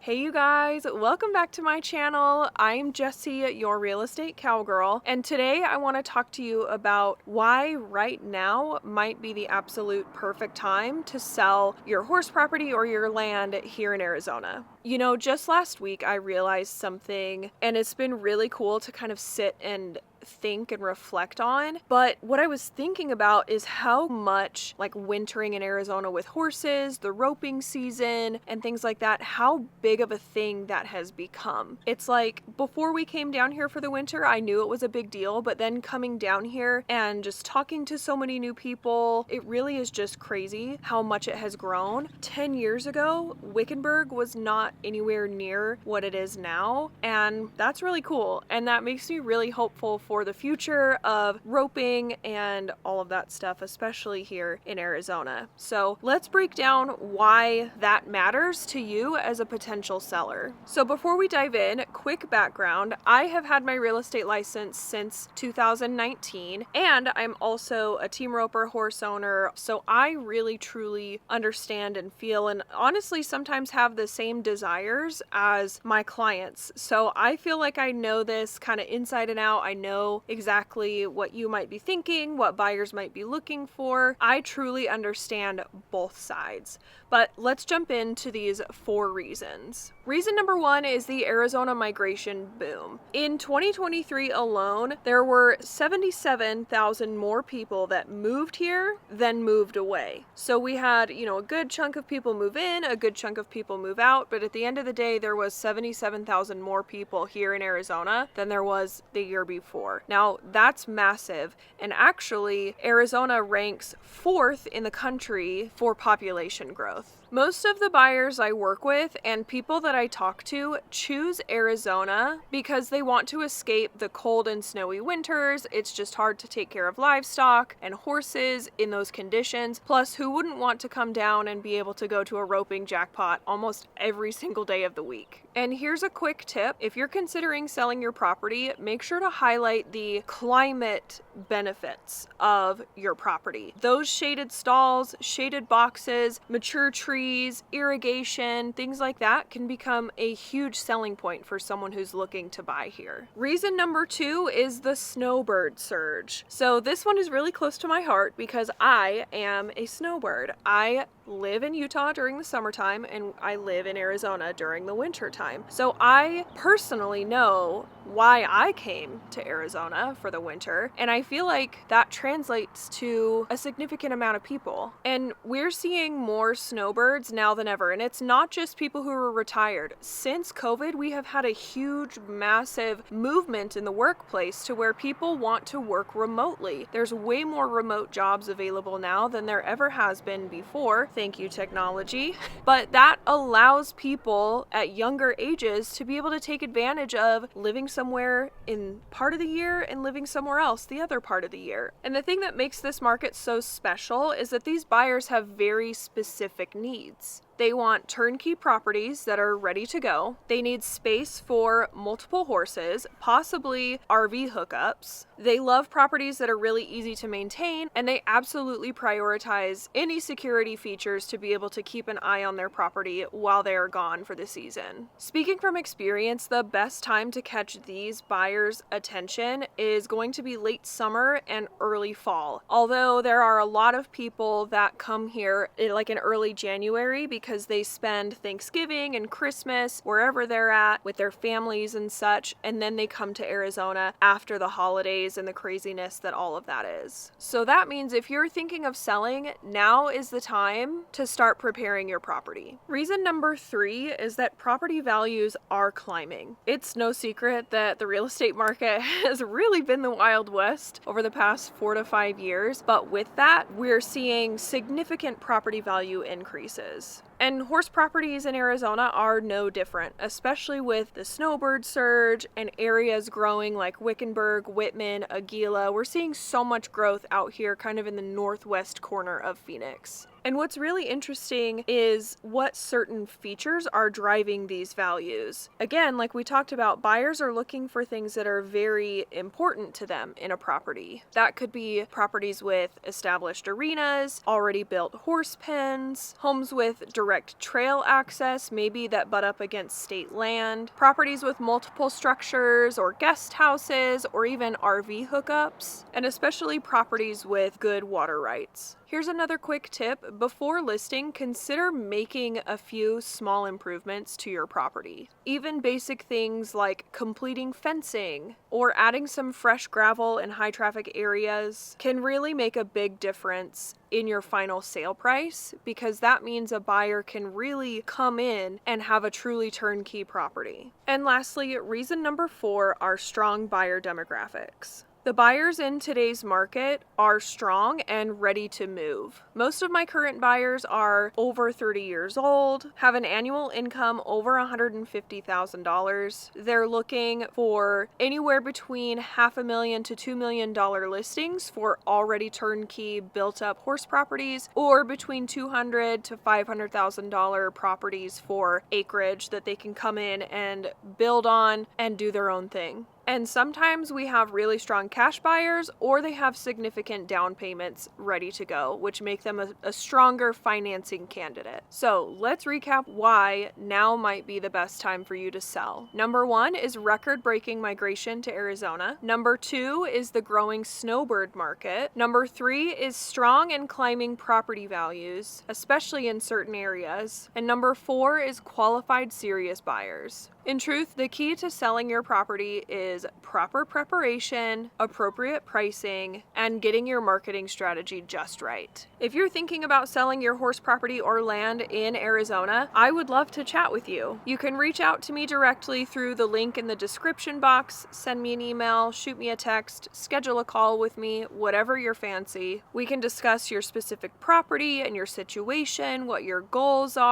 Hey you guys, welcome back to my channel. I'm Jessie, your real estate cowgirl, and today I want to talk to you about why right now might be the absolute perfect time to sell your horse property or your land here in Arizona. You know, just last week I realized something, and it's been really cool to kind of sit and think and reflect on. But what I was thinking about is how much like wintering in Arizona with horses, the roping season, and things like that, how big of a thing that has become. It's like before we came down here for the winter, I knew it was a big deal, but then coming down here and just talking to so many new people, it really is just crazy how much it has grown. 10 years ago, Wickenburg was not anywhere near what it is now, and that's really cool. And that makes me really hopeful for the future of roping and all of that stuff, especially here in Arizona. So let's break down why that matters to you as a potential seller. So before we dive in, quick background. I have had my real estate license since 2019, and I'm also a team roper, horse owner. So I really truly understand and feel, and honestly sometimes have the same desires as my clients. So I feel like I know this kind of inside and out. I know exactly what you might be thinking, what buyers might be looking for. I truly understand both sides. But let's jump into these 4 reasons. Reason number 1 is the Arizona migration boom. In 2023 alone, there were 77,000 more people that moved here than moved away. So we had, a good chunk of people move in, a good chunk of people move out, but at the end of the day, there was 77,000 more people here in Arizona than there was the year before. Now, that's massive, and actually, Arizona ranks 4th in the country for population growth. Most of the buyers I work with and people that I talk to choose Arizona because they want to escape the cold and snowy winters. It's just hard to take care of livestock and horses in those conditions. Plus, who wouldn't want to come down and be able to go to a roping jackpot almost every single day of the week? And here's a quick tip. If you're considering selling your property, make sure to highlight the climate benefits of your property. Those shaded stalls, shaded boxes, mature trees, irrigation, things like that can become a huge selling point for someone who's looking to buy here. Reason number 2 is the snowbird surge. So this one is really close to my heart because I am a snowbird. I live in Utah during the summertime and I live in Arizona during the winter time. So I personally know why I came to Arizona for the winter, and I feel like that translates to a significant amount of people. And we're seeing more snowbirds now than ever, and it's not just people who are retired. Since COVID, we have had a huge, massive movement in the workplace to where people want to work remotely. There's way more remote jobs available now than there ever has been before. Thank you, technology. But that allows people at younger ages to be able to take advantage of living somewhere in part of the year and living somewhere else the other part of the year. And the thing that makes this market so special is that these buyers have very specific needs. They want turnkey properties that are ready to go. They need space for multiple horses, possibly RV hookups. They love properties that are really easy to maintain, and they absolutely prioritize any security features to be able to keep an eye on their property while they are gone for the season. Speaking from experience, the best time to catch these buyers' attention is going to be late summer and early fall. Although there are a lot of people that come here in early January because they spend Thanksgiving and Christmas wherever they're at with their families and such, and then they come to Arizona after the holidays and the craziness that all of that is. So that means if you're thinking of selling, now is the time to start preparing your property. Reason number 3 is that property values are climbing. It's no secret that the real estate market has really been the Wild West over the past 4 to 5 years, but with that, we're seeing significant property value increases. And horse properties in Arizona are no different, especially with the snowbird surge and areas growing like Wickenburg, Whitman, Aguila. We're seeing so much growth out here kind of in the northwest corner of Phoenix. And what's really interesting is what certain features are driving these values. Again, like we talked about, buyers are looking for things that are very important to them in a property. That could be properties with established arenas, already built horse pens, homes with direct trail access, maybe that butt up against state land, properties with multiple structures or guest houses or even RV hookups, and especially properties with good water rights. Here's another quick tip. Before listing, consider making a few small improvements to your property. Even basic things like completing fencing or adding some fresh gravel in high traffic areas can really make a big difference in your final sale price, because that means a buyer can really come in and have a truly turnkey property. And lastly, reason number 4 are strong buyer demographics. The buyers in today's market are strong and ready to move. Most of my current buyers are over 30 years old, have an annual income over $150,000. They're looking for anywhere between $500,000 to $2 million listings for already turnkey built up horse properties, or between $200,000 to $500,000 properties for acreage that they can come in and build on and do their own thing. And sometimes we have really strong cash buyers, or they have significant down payments ready to go, which make them a stronger financing candidate. So let's recap why now might be the best time for you to sell. Number 1 is record-breaking migration to Arizona. Number 2 is the growing snowbird market. Number 3 is strong and climbing property values, especially in certain areas. And number 4 is qualified serious buyers. In truth, the key to selling your property is proper preparation, appropriate pricing, and getting your marketing strategy just right. If you're thinking about selling your horse property or land in Arizona, I would love to chat with you. You can reach out to me directly through the link in the description box, send me an email, shoot me a text, schedule a call with me, whatever your fancy. We can discuss your specific property and your situation, what your goals are,